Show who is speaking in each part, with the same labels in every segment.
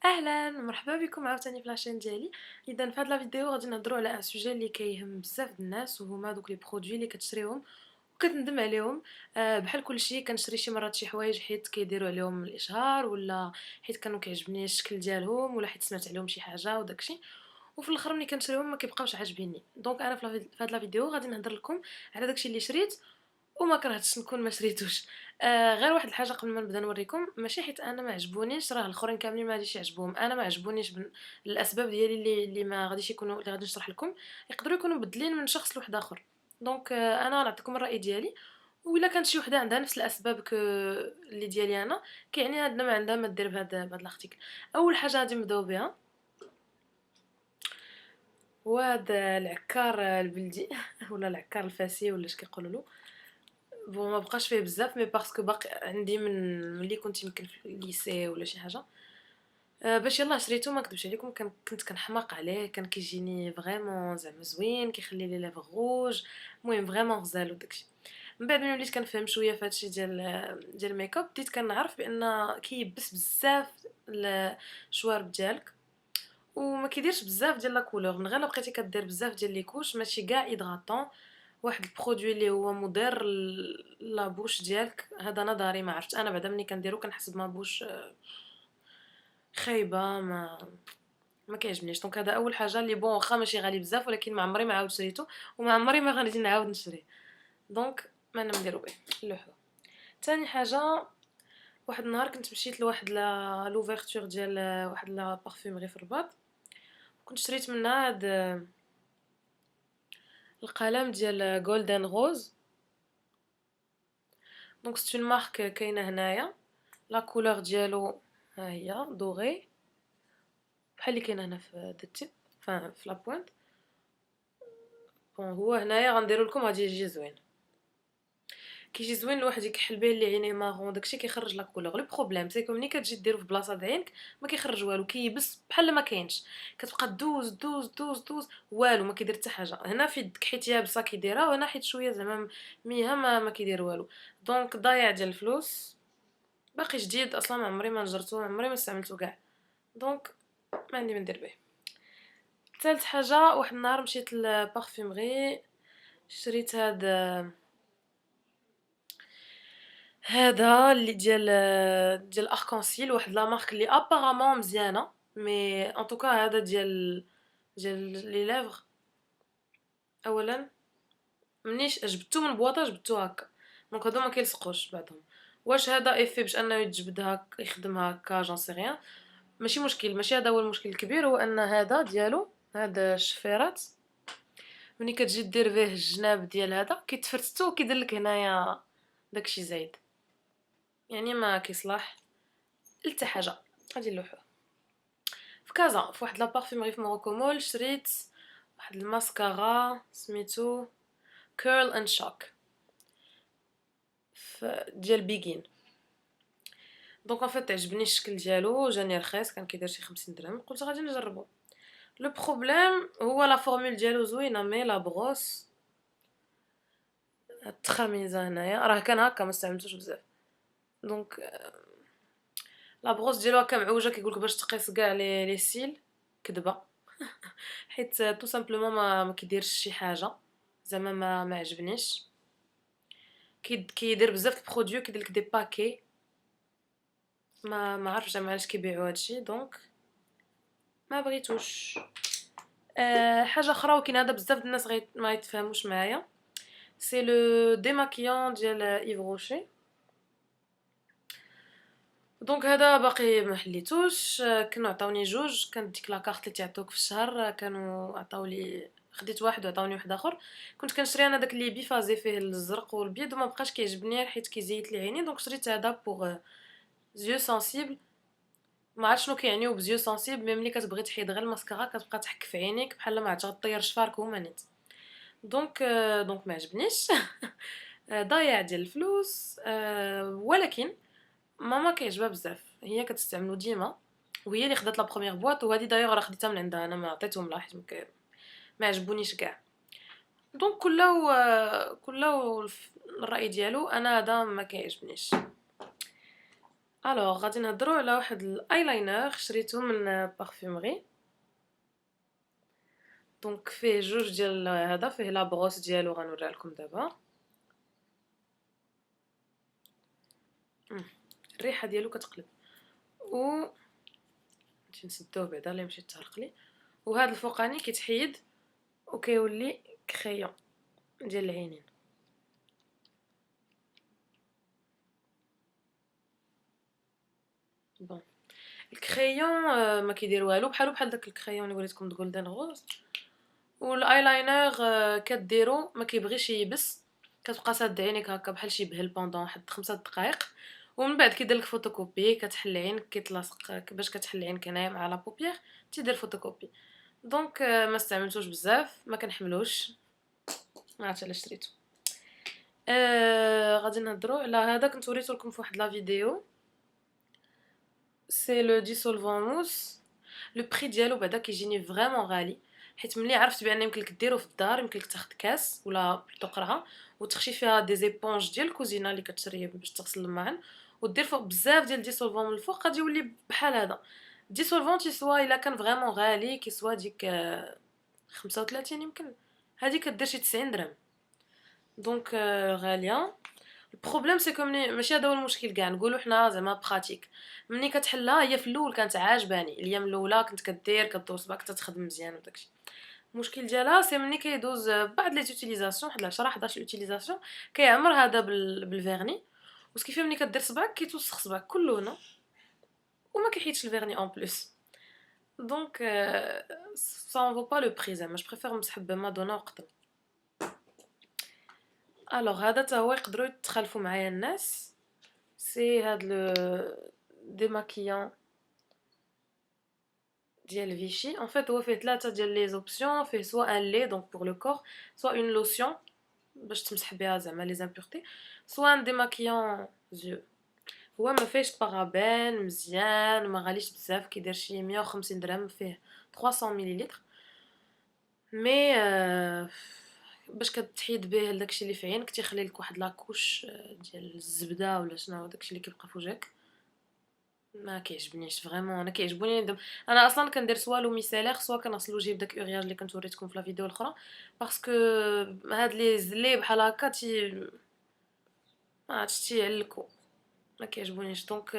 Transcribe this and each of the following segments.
Speaker 1: اهلا مرحبا بكم عاوتاني في لاشين ديالي. اذا في هاد لا فيديو غادي نهضروا على ان سوجي اللي كيهم بزاف د الناس، وهما دوك لي برودوي اللي كتشريهم وكتندم عليهم. بحال كلشي كنشري شي مرات شي حوايج حيت كيديروا عليهم الاشهار، ولا حيت كانوا كيعجبني الشكل ديالهم، ولا حيت سمعت عليهم شي حاجه وداكشي. وفي الاخر ملي كنشريهم ما كيبقاوش عاجبيني. دونك انا في هاد لا فيديو غادي نهضر لكم على داكشي اللي شريت وما كرهتش نكون ما شريتوش. غير واحد الحاجه قبل ما نبدا نوريكم، ماشي حيت انا ما عجبونيش راه الاخرين كاملين ما غاديش يعجبوهم. انا ما عجبونيش الاسباب ديالي اللي ما غاديش يكونوا اللي غادي نشرح لكم يقدروا يكونوا مبدلين من شخص لواحد اخر. دونك انا نعطيكم الراي ديالي، وإلا كانت شي وحده عندها نفس الاسباب اللي ديالي انا، كيعني هادنا ما عندها ما دير بهاد الارتيكل. اول حاجه غادي نبداو بها هو هاد العكار البلدي ولا العكار الفاسي ولا اش كيقولوا له. بون ما بقاش فيه بزاف، مي باسكو باقي عندي من ملي كنت يمكن في الليسي ولا شي حاجه. باش يلاه شريته، ما نكذبش عليكم، كنت كنحماق عليه، كان كيجيني فريمون زعما زوين، كيخلي لي لافغ روج. المهم فريمون غزال وداكشي. من بعد ملي وليت كنفهم شويه فهادشي ديال الميكاب، بديت كنعرف بان كيبس بزاف الشوارب ديالك، وما كيديرش بزاف ديال لا كولور. من غير لا بقيتي كدير بزاف ديال لي كوش ماشي كاع ايدغاطون، واحد البرودوي اللي هو مضر لا بوش ديالك. هذا نظري، ما عرفت انا بعدا ملي كنديرو كنحس بما بوش خايبه، ما كيعجبنيش. دونك هذا اول حاجه اللي بون واخا ماشي غالي بزاف، ولكن ما عمري ما عاود شريته وما عمري ما غادي نعاود نشريه. دونك ما نديرو به اللوحه. ثاني حاجه، واحد النهار كنت مشيت لواحد لوفيرتور ديال واحد لا بارفومري في الرباط، كنت شريت منها هاد القلم ديال جولدن روز. دونك سيت اون مارك كاينه هنايا، لا كولور ديالو ها هي دوغي بحال اللي كاينه هنا في التيب، في لا بوينت. بون هو هنايا غنديرو لكم، غادي يجي زوين، كيجي زوين الواحد يكحل به اللي عينيه مارون داكشي كيخرج لا كولور. لو بروبليم سي كو ملي كتجي ديرو في بلاصه د عينك ما كيخرج والو، كيبس بحال ما كاينش. كتبقى دوز دوز دوز دوز والو ما كيدير حتى حاجه. هنا في يدك حيت يابسه كيديرها، وهنا حيت شويه زعما ميها ما كيدير والو. دونك ضايع ديال الفلوس، باقي جديد اصلا، ما عمري ما نجرته، عمري ما استعملته كاع. دونك ما عندي ما ندير به. ثالث حاجه، واحد النهار مشيت للبارفومري، شريت هذا اللي ديال اركانسيل، واحد لا مارك اللي ابارامون مزيانه، مي ان توكا هذا ديال لي ليفر. اولا منيش جبدتو من بواطه، جبدتو هكا، دونك هادو ما كيلصقوش بعضهم. واش هذا ايفي باش انه يتجبد هكا يخدم هكا، جون سي ريان. ماشي مشكل، ماشي هذا هو المشكل الكبير، هو ان هذا ديالو هذا الشفيرات ملي كتجي دير به الجناب ديال هذا كيتفرتو وكيدير لك هنايا داكشي زايد، يعني ما كيصلح لتا حاجه. غادي نلوحوه. في كازا في واحد لا بارفيمري في موروكو مول شريت واحد الماسكارا سميتو كيرل اند شوك ديال بيغين. دونك ان فيت عجبني الشكل ديالو، جاني رخيص، كان كيدير شي 50 درهم، قلت غادي نجربو. لو بروبليم هو لا فورمول ديالو زوينه، مي لا بروس التخرميزه هنايا راه كان هكا، ما استعملتوش بزاف. دونك لا بروس ديالو هكا معوجه، كيقولك باش تقيس كاع لي سيل، كذبه. حيت تو سامبلومون ما كيديرش شي حاجه، زعما ما عجبنيش. كيدير بزاف البرودوي، كيدير لك دي باكي، ما عرفتش زعما علاش كيبيعوا هادشي، دونك ما بغيتوش. حاجه اخرى، ولكن هذا بزاف الناس ما يتفاهموش معايا، سي لو ديماكيون ديال ايف روشي. دونك هذا باقي ما حليتوش. كانوا عطاوني جوج، كانت ديك لاكارت اللي تعطوك في الشهر، كانوا عطاو لي، خديت واحد وعطاوني واحد اخر. كنت كنشري انا داك اللي بيفازي فيه الزرق والبيض، وما بقاش كيعجبني حيت كيزيت لي عيني. دونك شريت هذا بوغ زيو سونسيبل. ما عرفت شنو كيعنيو بزيو سونسيبل، مي ملي كتبغي تحيد غير الماسكارا كتبقى تحك في عينيك بحال ما عرفت غطير شفارك هما نيت. دونك ما عجبنيش. ضايع ديال الفلوس. ولكن ماما كيعجبها بزاف، هي كتستعملو ديما، وهي اللي خدات لا بروميير بواط، وهذه دايوغ راه خديتها من عندها، انا ما عطيتهم لها حيت ما عجبونيش كاع. دونك كله الراي ديالو، انا هذا ما كيعجبنيش. الوغ غادي نهضروا على واحد الايلاينر شريته من بارفيومري. دونك فيه جوج ديال هذا، فيه لا بروس ديالو غنوريها لكم دابا. الريحه ديالو كتقلب، و نمشي نسدوه بعدا لا يمشي يتهرق لي. وهذا الفوقاني كيتحيد وكيولي كريون ديال العينين. بون الكريون ما كيدير والو، بحال داك الكريون اللي وريتكم جولدن غوز. والايلاينر كديرو ما كيبغيش ييبس، كتبقى ساد عينيك هكا بحال شي بهل بوندون واحد 5 دقائق، ومن بعد كيدير لك فوتوكوبي، كتحل عينك كيتلاصق باش كتحل عينك هنايا مع لا بوبيير تيدير فوتوكوبي. دونك ما استعملتوش بزاف، ما كنحملوش، ما عرفتش علاش شريتو. غادي نهضروا على هذا، كنت وريته لكم في واحد لا فيديو. سي لو ديسولفون موس. لو بري ديالو بعدا كيجيني فريمون غالي، حيت ملي عرفت بان يمكن لك ديرو في الدار، يمكن لك تاخد كاس ولا بلوتو قرعه وتخشي فيها دي زيبونج ديال الكوزينه اللي كتشري باش تغسل الماعن، ودير فوق بزاف ديال ديسولفون من الفوق، غادي يولي بحال هذا. ديسولفون تيسوا الا كان فريمون غالي كيسوا ديك 35 يمكن، هذه كدير شي 90 درهم. دونك غاليه. البروبليم سي كو ماشي هذا هو المشكل كاع، نقولوا حنا زعما براتيك. ملي كتحلها هي في الاول كانت عاجباني، الايام الاولى كنت كدير كدور صباعك تتخدم مزيان وداكشي. المشكل ديالها سي ملي كيدوز بعد لي زوتيليزاسيون، واحد 10 11 اوتيليزاسيون، كيعمر هذا بالفيرني، وسكيفي ملي كدير صبعك كيتوسخ صبعك كله هنا، وما كيحيدش الفيرني اون بليس. دونك سا فو با لو بري، زعما جو بريفير نمسح بمادونا وقطن. الوغ هذا تا هو يقدروا يتخلفوا معايا الناس. سي هاد لو ديماكيان ديال فيشي. ان فيت هو فيه 3 ديال لي زوبسيون، فيه سوا ان لي دونك بور لو كور، سوا اون لوسيون باش تمسح بها زعما لي زامبورتي، سوا ان ديماكيان زيو. هو ما فيهش بارابين، مزيان، ما غاليش بزاف، كيدير شي 150 درهم، فيه 300 مليلتر. مي باش كتحيد به داكشي اللي في عينك تيخلي لك واحد لاكوش ديال الزبده ولا شنو داكشي اللي كيبقى في وجهك. ما كيعجبنيش فريمون، انا كيعجبوني انا اصلا كندير سوا لو ميسيلير سوا كنغسل وجهي بداك اورياج اللي كنت وريتكم في لا فيديو الاخرى، باسكو هاد لي زلي بحال هكا ما عرفتش تيعلكوا، ما كيعجبونيش. دونك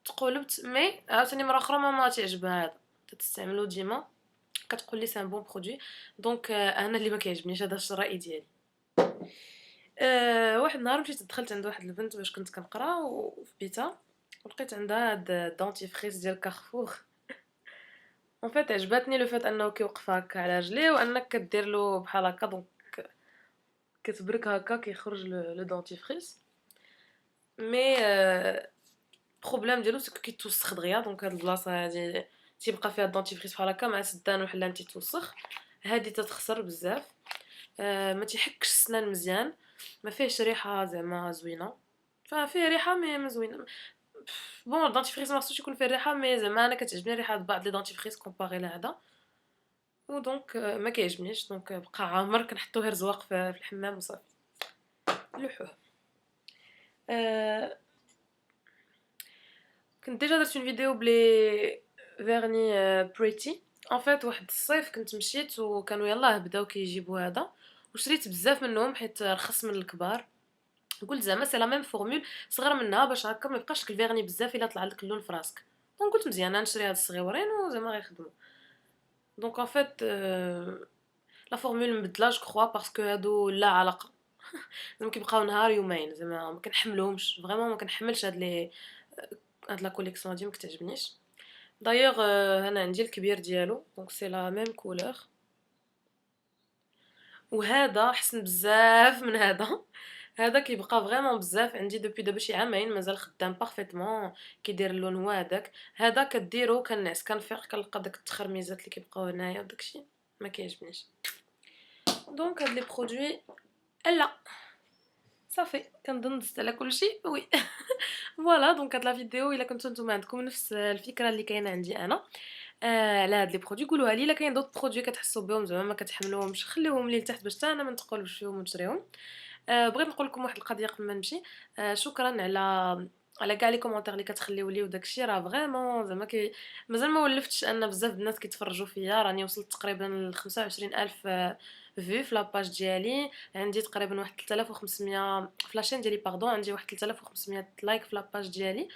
Speaker 1: تقولبت، مي عاوتاني مره اخرى ما تعجبها هذا تستعملو ديما، كتقول لي سان بون برودوي. دونك انا اللي ما كيعجبنيش هذا الراي ديالي. واحد النهار مشيت دخلت عند واحد البنت باش كنت كنقرا وفي بيتها، ولقيت عندها هاد دونتيفريس ديال كارفور. اون فيت عجبتني لو فات انه كيوقف هكا على رجليه، وانك كدير له بحال هكا، دونك كتبرك هكا كيخرج لو دونتيفريس. مي البروبليم ديالو سكو كيتوسخ دغيا، دونك هاد البلاصه هادي تيبقى فيها الدونتيفريس بحال هكا مع سدان وحلان تيتوسخ، هادي تتخسر بزاف. ما تيحكش السنان مزيان، ما فيهش ريحه زعما زوينه، ففيه ريحه مي ما زوينه. بون الدونتيفريس ما خصوش يكون فيه ريحه، مي زعما انا كتعجبني ريحه بعض لي دونتيفريس كومباري لهذا، ودونك ما كيعجبنيش. دونك بقى عامر كنحطو غير زواق في الحمام وصافي لوحوه. كنت ديجا درت اون فيديو بلي فيرني بريتي. ان فيت واحد الصيف كنت مشيت وكانوا يلاه بداو كيجيبوا هذا، وشريت بزاف منهم حيت رخص من الكبار. قلت زعما سي لا ميم فورمول صغر منها باش هكا ما يبقاش لك الفيرني بزاف الا طلع لك اللون في راسك. دونك قلت مزيان نشري هاد الصغيورين وزعما غيخدموا. دونك ان فيت لا فورمول مبدله جو كخوا باسكو هادو لا علاقه. زعما كيبقاو نهار يومين، زعما ما كنحملهمش فريمون، ما كنحملش هاد لا كوليكسيون هادي ما كتعجبنيش. دايوغ انا عندي الكبير ديالو دونك سي لا ميم كولور، وهذا حسن بزاف من هذا. هذا كيبقى فريمون بزاف عندي دوبي دابا شي عامين مازال خدام بارفيتمون، كيدير اللون هو هذاك. هذا كديرو كنعس كنفيق كنلقى داك التخرميزات اللي كيبقاو هنايا وداكشي ما كيعجبنيش. دونك هاد لي برودوي لا صافي كنظن دزت على كلشي وي. فوالا دونك هاد لا فيديو الا كنتو نتوما عندكم نفس الفكره اللي كاينه عندي انا على هاد لي برودوي قولوها لي. الا كاين دوط برودوي كتحسوا بهم زعما ما كتحملوهمش خليوهم لي لتحت باش حتى انا ما نتقولش فيهم ونشريهم. بغيت نقول لكم واحد القضيه قبل ما نمشي. شكرا على على كاع لي كومونتير اللي كتخليو لي وداكشي، راه فريمون زعما مازال ما ولفتش ان بزاف د الناس كيتفرجوا فيا. راني وصلت تقريبا ل 25000 في لاباج ديالي، عندي تقريبا واحد 3500 في لاشين ديالي، باردون، عندي واحد 3500 لايك في لاباج ديالي.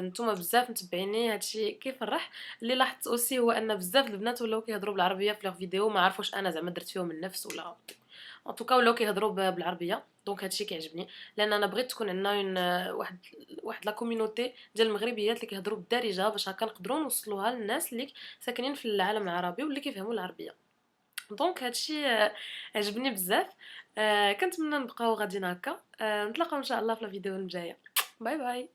Speaker 1: نتوما بزاف متبعيني، هادشي كيفرح. اللي لاحظت اوسي هو ان بزاف البنات ولاو كيهضروا بالعربيه في لوغ فيديو، ما عرفوش انا زعما درت فيهم النفس ولا ان توكا، ولاو كيهضروا بالعربيه. دونك هادشي كيعجبني، لان انا بغيت تكون عندنا واحد لا كوميونيتي ديال المغربيات اللي كيهضروا بالدارجه، باش هكا نقدروا نوصلوها للناس اللي ساكنين في العالم العربي واللي كيفهموا العربيه. دونك هادشي عجبني بزاف. كنتمنى نبقاو غاديين هكا. نتلاقاو ان شاء الله في الفيديو الجايه. باي باي.